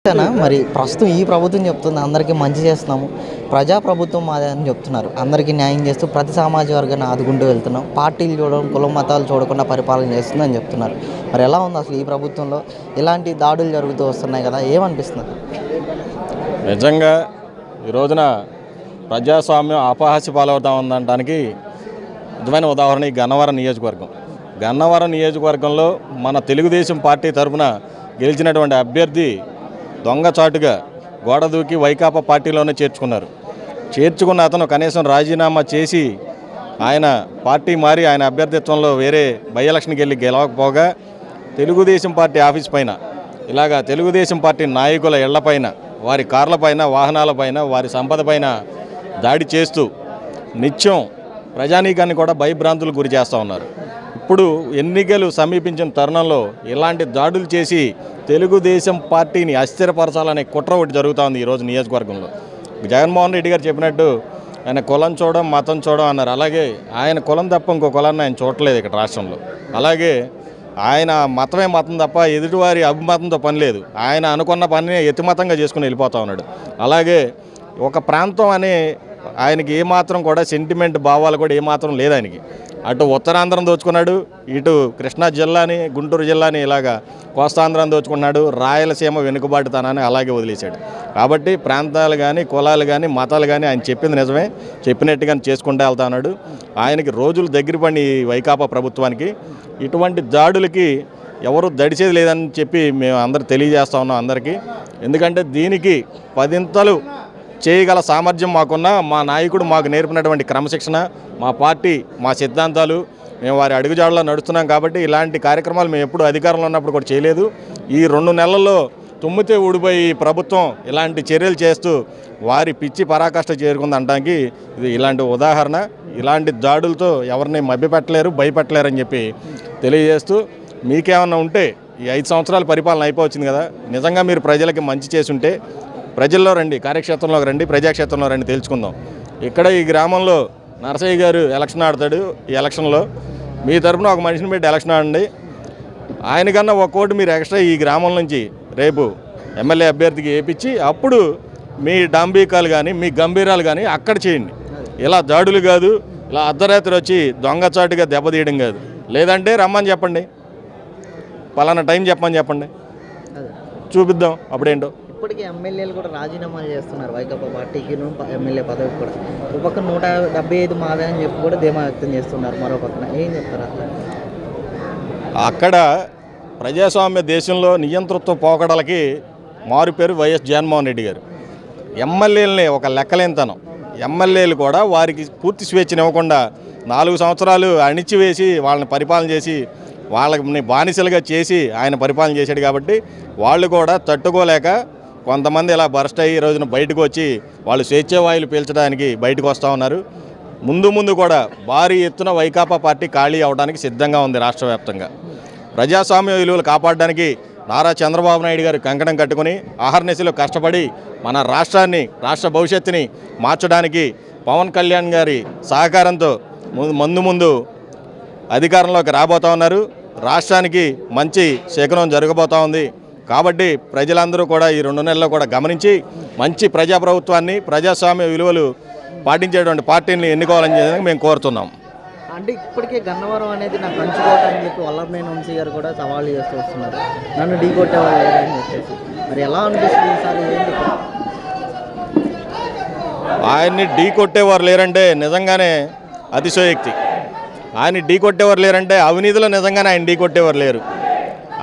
కరెక్టేనా మరి ప్రస్తుతం ఈ ప్రభుత్వం చెప్తుంది అందరికీ మంచి చేస్తున్నాము, ప్రజాప్రభుత్వం మాదే అని చెప్తున్నారు. అందరికీ న్యాయం చేస్తూ ప్రతి సామాజిక వర్గాన్ని ఆదుకుంటూ వెళ్తున్నాం, పార్టీలు చూడడం కుల మతాలు చూడకుండా పరిపాలన చేస్తుందని చెప్తున్నారు. మరి ఎలా ఉంది అసలు ఈ ప్రభుత్వంలో ఇలాంటి దాడులు జరుగుతూ వస్తున్నాయి కదా, ఏమనిపిస్తుంది? నిజంగా ఈ రోజున ప్రజాస్వామ్యం అపహాస్య పాలవుతా ఉందనడానికి నిజమైన ఉదాహరణ ఈ గన్నవరం నియోజకవర్గం. గన్నవరం నియోజకవర్గంలో మన తెలుగుదేశం పార్టీ తరఫున గెలిచినటువంటి అభ్యర్థి దొంగచాటుగా గోడ దూకి వైకాపా పార్టీలోనే చేర్చుకున్న అతను కనీసం రాజీనామా చేసి ఆయన పార్టీ మారి ఆయన అభ్యర్థిత్వంలో వేరే బై ఎలక్షన్కి వెళ్ళి గెలవకపోగా తెలుగుదేశం పార్టీ ఆఫీస్ పైన ఇలాగా తెలుగుదేశం పార్టీ నాయకుల ఇళ్లపైన, వారి కార్లపైన, వాహనాలపైన, వారి సంపద పైన దాడి చేస్తూ నిత్యం ప్రజానీకాన్ని కూడా భయభ్రాంతులకు గురి చేస్తూ ఉన్నారు. ఇప్పుడు ఎన్నికలు సమీపించిన తరుణంలో ఇలాంటి దాడులు చేసి తెలుగుదేశం పార్టీని అస్థిరపరచాలనే కుట్ర ఒకటి జరుగుతూ ఉంది ఈరోజు నియోజకవర్గంలో. జగన్మోహన్ రెడ్డి గారు చెప్పినట్టు ఆయన కులం చూడడం మతం చూడడం అన్నారు. అలాగే ఆయన కులం తప్ప ఇంకో కులాన్ని ఆయన చూడలేదు ఇక్కడ రాష్ట్రంలో. అలాగే ఆయన మతమే మతం తప్ప ఎదుటివారి అభిమతంతో పని లేదు. ఆయన అనుకున్న పనిని ఎతిమతంగా చేసుకుని వెళ్ళిపోతూ ఉన్నాడు. అలాగే ఒక ప్రాంతం అనే ఆయనకి ఏమాత్రం కూడా సెంటిమెంట్ భావాలు కూడా ఏమాత్రం లేదు ఆయనకి. అటు ఉత్తరాంధ్రం దోచుకున్నాడు, ఇటు కృష్ణా జిల్లాని, గుంటూరు జిల్లాని, ఇలాగా కోస్తాంధ్రం దోచుకున్నాడు, రాయలసీమ వెనుకబాటుతనాన్ని అలాగే వదిలేశాడు. కాబట్టి ప్రాంతాలు కానీ కులాలు కానీ మతాలు కానీ ఆయన చెప్పింది నిజమే, చెప్పినట్టుగానే చేసుకుంటూ వెళ్తా ఉన్నాడు. ఆయనకి రోజులు దగ్గర పడి వైకాపా ప్రభుత్వానికి ఇటువంటి దాడులకి ఎవరు దడిచేది లేదని చెప్పి మేము అందరూ తెలియజేస్తా ఉన్నాం అందరికీ. ఎందుకంటే దీనికి 10 చేయగల సామర్థ్యం మాకున్న మా నాయకుడు మాకు నేర్పినటువంటి క్రమశిక్షణ, మా పార్టీ, మా సిద్ధాంతాలు, మేము వారి అడుగుజాడలో నడుస్తున్నాం. కాబట్టి ఇలాంటి కార్యక్రమాలు మేము ఎప్పుడు అధికారంలో ఉన్నప్పుడు కూడా చేయలేదు. ఈ 2 నెలల్లో తుమ్మితే ఊడిపోయి ప్రభుత్వం ఇలాంటి చర్యలు చేస్తూ వారి పిచ్చి పరాకాష్ట చేరుకుంది అనడానికి ఇది ఇలాంటి ఉదాహరణ. ఇలాంటి దాడులతో ఎవరిని మభ్యపెట్టలేరు, భయపెట్టలేరు అని చెప్పి తెలియజేస్తూ, మీకేమన్నా ఉంటే ఈ 5 సంవత్సరాల పరిపాలన అయిపోవచ్చింది కదా, నిజంగా మీరు ప్రజలకి మంచి చేసి ఉంటే ప్రజల్లో రండి, కార్యక్షేత్రంలోకి రండి, ప్రజాక్షేత్రంలో రండి, తెలుసుకుందాం. ఇక్కడ ఈ గ్రామంలో నరసయ్య గారు ఎలక్షన్ ఆడతాడు. ఈ ఎలక్షన్లో మీ తరఫున ఒక మనిషిని పెట్టి ఎలక్షన్ ఆడండి. ఆయనకన్నా ఒక కోటి మీరు ఎక్స్ట్రా ఈ గ్రామం నుంచి రేపు ఎమ్మెల్యే అభ్యర్థికి వేయించి అప్పుడు మీ డాంబీకాలు కానీ మీ గంభీరాలు కానీ అక్కడ చేయండి. ఇలా దాడులు కాదు, ఇలా అర్ధరాత్రి వచ్చి దొంగచాటుగా దెబ్బతీయడం కాదు. లేదంటే రమ్మని చెప్పండి, పలానా టైం చెప్పండి, చూపిద్దాం అప్పుడేంటో. ఇప్పటికీ ఎమ్మెల్యేలు కూడా రాజీనామాలు చేస్తున్నారు వైకాపా పార్టీకి, ఎమ్మెల్యే పదవి కూడా. ఒక పక్కన 175 మాదే అని చెప్పి కూడా ధీమా వ్యక్తం చేస్తున్నారు. మరో పక్కన ఏం చెప్తారు? అక్కడ ప్రజాస్వామ్య దేశంలో నియంతృత్వ పోకడలకి మారు పేరు వైఎస్ జగన్మోహన్ రెడ్డి గారు. ఎమ్మెల్యేలని ఒక లెక్కలేనితనం, ఎమ్మెల్యేలు కూడా వారికి పూర్తి స్వేచ్ఛనివ్వకుండా 4 సంవత్సరాలు అణిచివేసి వాళ్ళని పరిపాలన చేసి వాళ్ళని బానిసలుగా చేసి ఆయన పరిపాలన చేశాడు. కాబట్టి వాళ్ళు కూడా తట్టుకోలేక కొంతమంది ఇలా బరస్ట్ అయ్యి ఈ రోజున బయటకు వచ్చి వాళ్ళు స్వేచ్ఛావాయులు పీల్చడానికి బయటకు వస్తూ ఉన్నారు. ముందు కూడా భారీ ఎత్తున వైకాపా పార్టీ ఖాళీ అవడానికి సిద్ధంగా ఉంది రాష్ట్ర వ్యాప్తంగా. ప్రజాస్వామ్య విలువలు కాపాడడానికి నారా చంద్రబాబు నాయుడు గారు కంకణం కట్టుకుని అహర్నిశలు కష్టపడి మన రాష్ట్రాన్ని, రాష్ట్ర భవిష్యత్తుని మార్చడానికి పవన్ కళ్యాణ్ గారి సహకారంతో ముందు అధికారంలోకి రాబోతూ ఉన్నారు. రాష్ట్రానికి మంచి శకునం జరగబోతూ ఉంది. కాబట్టి ప్రజలందరూ కూడా ఈ 2 నెలల్లో కూడా గమనించి మంచి ప్రజాప్రభుత్వాన్ని, ప్రజాస్వామ్య విలువలు పాటించేటువంటి పార్టీని ఎన్నుకోవాలని చెప్పి మేము కోరుతున్నాం. అంటే ఇప్పటికే గన్నవరం అనేది నాకు పంచుకోవటానికి చెప్పి వల్లభనేని వంశీ గారు కూడా సవాళ్ళు చేస్తూ వస్తున్నారు, నన్ను ఢీ కొట్టేవాళ్ళు లేదని చెప్పేసి. మరి ఎలా అనిపిస్తుంది ఈసారి? ఏంటి ఆయన్ని ఢీ కొట్టేవారు లేరంటే నిజంగానే అతిశయోక్తి. ఆయన ఢీ కొట్టేవారు లేరంటే అవినీతిలో నిజంగానే ఆయన ఢీ కొట్టేవారు లేరు,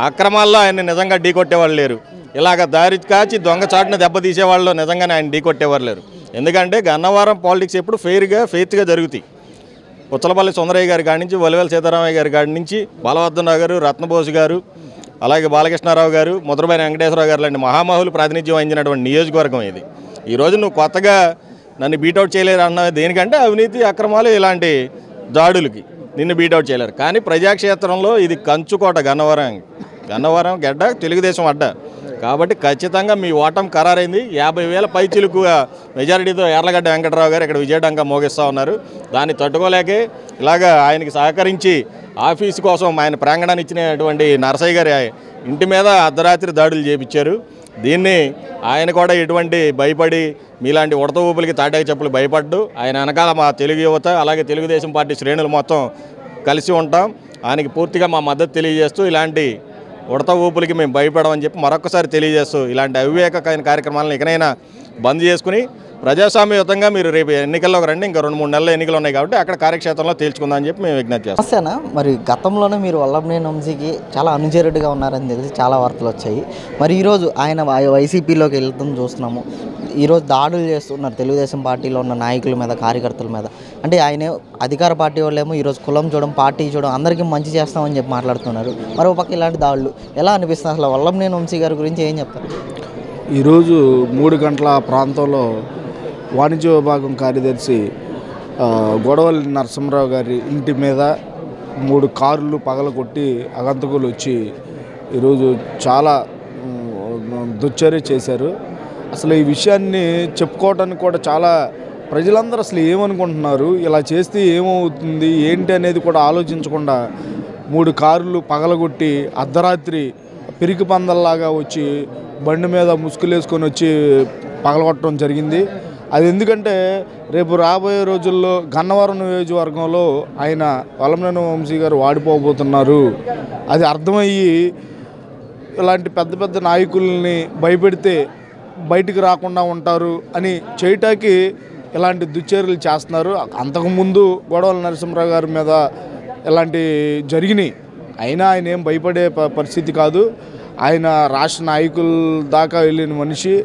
అక్రమాల్లో ఆయన నిజంగా ఢీ కొట్టేవాళ్ళు లేరు, ఇలాగ దారి కాచి దొంగచాటును దెబ్బతీసేవాళ్ళు నిజంగానే ఆయన ఢీ కొట్టేవారు లేరు. ఎందుకంటే గన్నవరం పాలిటిక్స్ ఎప్పుడు ఫెయిర్గా జరుగుతాయి. పుచ్చలపల్లి సుందరయ్య గారి కాడి నుంచి, వలివేల సీతారామయ్య గారి కాడి నుంచి, బలవర్ధనరావు గారు, రత్నబోసు గారు, అలాగే బాలకృష్ణారావు గారు, ముద్రబైన వెంకటేశ్వరరావు గారు లాంటి మహామహులు ప్రాతినిధ్యం వహించినటువంటి నియోజకవర్గం ఇది. ఈరోజు నువ్వు కొత్తగా నన్ను బీటౌట్ చేయలేరు అన్న దేనికంటే అవినీతి, అక్రమాలు, ఇలాంటి దాడులకి నిన్ను బీటౌట్ చేయలేరు. కానీ ప్రజాక్షేత్రంలో ఇది కంచుకోట, గన్నవరం గడ్డ, తెలుగుదేశం అడ్డ. కాబట్టి ఖచ్చితంగా మీ ఓటం ఖరారైంది. 50,000 పైచిలుకుగా మెజారిటీతో యార్లగడ్డ వెంకటరావు గారు ఇక్కడ విజయడంగా మోగిస్తూ ఉన్నారు. దాన్ని తట్టుకోలేకే ఇలాగా ఆయనకి సహకరించి ఆఫీసు కోసం ఆయన ప్రాంగణాన్ని ఇచ్చినటువంటి నరసయ్య గారి ఇంటి మీద అర్ధరాత్రి దాడులు చేయించారు. దీన్ని ఆయన కూడా ఎటువంటి భయపడి మీలాంటి ఉడత ఊపులకి తాటాకి చెప్పులు భయపడ్డు ఆయన వెనకాల మా తెలుగు యువత అలాగే తెలుగుదేశం పార్టీ శ్రేణులు మొత్తం కలిసి ఉంటాం. ఆయనకి పూర్తిగా మా మద్దతు తెలియజేస్తూ ఇలాంటి ఉడత ఊపులకి మేము భయపడమని చెప్పి మరొకసారి తెలియజేస్తూ ఇలాంటి అవివేకమైన కార్యక్రమాలను ఇకనైనా బంద్ చేసుకుని ప్రజాస్వామ్యయుతంగా మీరు రేపు ఎన్నికల్లోకి రండి. ఇంకా 2-3 నెలల ఎన్నికలు ఉన్నాయి కాబట్టి అక్కడ కార్యక్షేత్రంలో తేల్చుకుందాం అని చెప్పి మేము విజ్ఞప్తి చేస్తాం. సమస్యనా మరి గతంలోనే మీరు వల్లభనేని వంశీకి చాలా అనుచరుడిగా ఉన్నారని తెలిసి చాలా వార్తలు వచ్చాయి. మరి ఈరోజు ఆయన వైసీపీలోకి వెళ్తాం చూస్తున్నాము. ఈరోజు దాడులు చేస్తున్నారు తెలుగుదేశం పార్టీలో ఉన్న నాయకుల మీద, కార్యకర్తల మీద. అంటే ఆయన అధికార పార్టీ వాళ్ళేమో ఈరోజు కులం చూడడం, పార్టీ చూడడం, అందరికీ మంచి చేస్తామని చెప్పి మాట్లాడుతున్నారు. మరో పక్క ఇలాంటి దాడులు ఎలా అనిపిస్తుంది? అసలు వల్లభనేని వంశీ గారి గురించి ఏం చెప్తారు? ఈరోజు 3 గంటల ప్రాంతంలో వాణిజ్య విభాగం కార్యదర్శి గొడవల్లి నరసింహరావు గారి ఇంటి మీద 3 కార్లు పగలగొట్టి అగంతకులు వచ్చి ఈరోజు చాలా దుశ్చర్య చేశారు. అసలు ఈ విషయాన్ని చెప్పుకోవడానికి కూడా చాలా ప్రజలందరూ అసలు ఏమనుకుంటున్నారు, ఇలా చేస్తే ఏమవుతుంది ఏంటి అనేది కూడా ఆలోచించకుండా 3 కార్లు పగలగొట్టి అర్ధరాత్రి పిరికి పందల్లాగా వచ్చి బండి మీద ముసుగులేసుకొని వచ్చి పగలగొట్టడం జరిగింది. అది ఎందుకంటే రేపు రాబోయే రోజుల్లో గన్నవరం నియోజకవర్గంలో ఆయన వల్లభనేని వంశీ గారు వాడిపోబోతున్నారు. అది అర్థమయ్యి ఇలాంటి పెద్ద పెద్ద నాయకుల్ని భయపెడితే బయటికి రాకుండా ఉంటారు అని చేయటానికి ఇలాంటి దుశ్చర్యలు చేస్తున్నారు. అంతకుముందు గొడవల నరసింహరావు గారి మీద ఇలాంటి జరిగినాయి. అయినా ఆయన ఏం భయపడే పరిస్థితి కాదు. ఆయన రాష్ట్ర నాయకుల దాకా వెళ్ళిన మనిషి.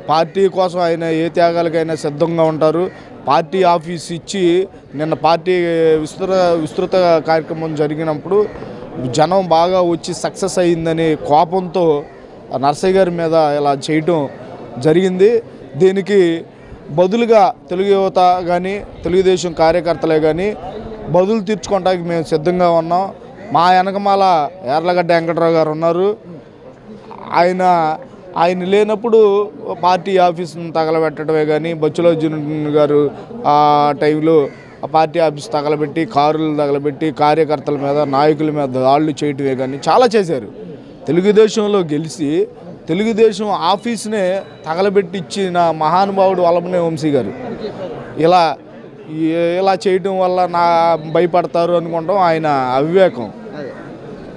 పార్టీ కోసం ఆయన ఏ త్యాగాలకైనా సిద్ధంగా ఉంటారు. పార్టీ ఆఫీస్ ఇచ్చి నిన్న పార్టీ విస్తృత కార్యక్రమం జరిగినప్పుడు జనం బాగా వచ్చి సక్సెస్ అయ్యిందని కోపంతో నర్సయ్య గారి మీద ఇలా చేయటం జరిగింది. దీనికి బదులుగా తెలుగు యువత కానీ తెలుగుదేశం కార్యకర్తలే కానీ బదులు తీర్చుకోవడానికి మేము సిద్ధంగా ఉన్నాం. మా వెనకమాల యార్లగడ్డ వెంకటరావు గారు ఉన్నారు. ఆయన లేనప్పుడు పార్టీ ఆఫీసును తగలబెట్టడమే కానీ బొచ్చుల అర్జున్ గారు ఆ టైంలో ఆ పార్టీ ఆఫీస్ తగలబెట్టి కారులు తగలబెట్టి కార్యకర్తల మీద నాయకుల మీద దాడులు చేయటమే కానీ చాలా చేశారు. తెలుగుదేశంలో గెలిచి తెలుగుదేశం ఆఫీస్నే తగలబెట్టి ఇచ్చిన మహానుభావుడు వల్లభనేని వంశీ గారు. ఇలా చేయడం వల్ల భయపడతారు అనుకోవడం ఆయన అవివేకం.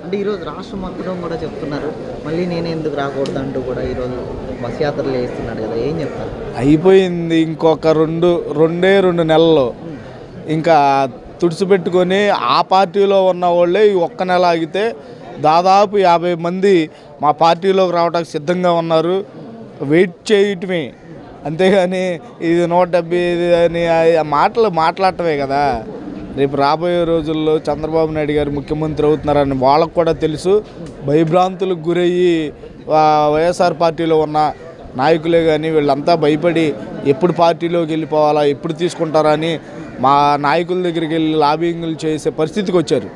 అంటే ఈరోజు రాష్ట్రం మొత్తం కూడా చెప్తున్నారు మళ్ళీ నేనే ఎందుకు రాకూడదు అంటూ కూడా ఈరోజు బస్ యాత్రలు వేస్తున్నాడు కదా, ఏం చెప్తారు? అయిపోయింది. ఇంకొక 2 నెలల్లో ఇంకా తుడిచిపెట్టుకొని ఆ పార్టీలో ఉన్న వాళ్ళే ఈ ఒక్క నెల ఆగితే దాదాపు 50 మంది మా పార్టీలోకి రావడానికి సిద్ధంగా ఉన్నారు. వెయిట్ చేయటమే అంతేగాని ఇది 175 అని మాట్లాడటమే కదా. రేపు రాబోయే రోజుల్లో చంద్రబాబు నాయుడు గారు ముఖ్యమంత్రి అవుతున్నారని వాళ్ళకు కూడా తెలుసు. భయభ్రాంతులకు గురయ్యి వైఎస్ఆర్ పార్టీలో ఉన్న నాయకులే కానీ వీళ్ళంతా భయపడి ఎప్పుడు పార్టీలోకి వెళ్ళిపోవాలా, ఎప్పుడు తీసుకుంటారా అని మా నాయకుల దగ్గరికి వెళ్ళి లాబింగ్లు చేసే పరిస్థితికి వచ్చారు.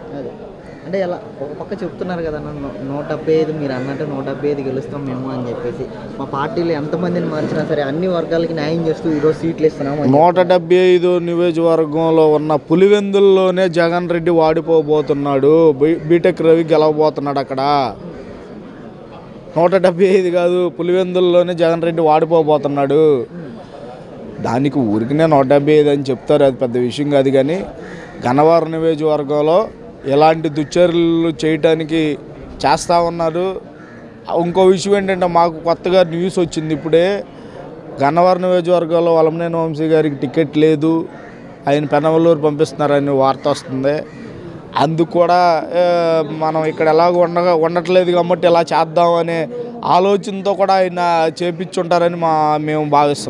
అంటే ఎలా ఒక పక్క చెప్తున్నారు కదా 175 మీరు అన్నట్టు 175 గెలుస్తాం మేము అని చెప్పేసి, మా పార్టీలో ఎంతమందిని మార్చినా సరే అన్ని వర్గాలకి న్యాయం చేస్తూ ఈరోజు సీట్లు ఇస్తున్నాము. 175 నియోజకవర్గంలో ఉన్న పులివెందుల్లోనే జగన్ రెడ్డి వాడిపోబోతున్నాడు. బీటెక్ రవి గెలవబోతున్నాడు అక్కడ. 175 కాదు, పులివెందుల్లోనే జగన్ రెడ్డి వాడిపోబోతున్నాడు. దానికి ఊరికినే 175 అని చెప్తారు, అది పెద్ద విషయం కాదు. కానీ గన్నవరం నియోజకవర్గంలో ఎలాంటి దుశ్చర్యలు చేయటానికి చేస్తూ ఉన్నారు. ఇంకో విషయం ఏంటంటే మాకు కొత్తగా న్యూస్ వచ్చింది ఇప్పుడే, గన్నవరం నియోజకవర్గంలో వల్లభనేని వంశీ గారికి టికెట్ లేదు, ఆయన పెనమలూరు పంపిస్తున్నారని వార్త వస్తుంది. అందుకు కూడా మనం ఇక్కడ ఎలాగ ఉండట్లేదు కాబట్టి ఇలా చేద్దాం అనే ఆలోచనతో కూడా ఆయన చేపించుంటారని మేము భావిస్తాం.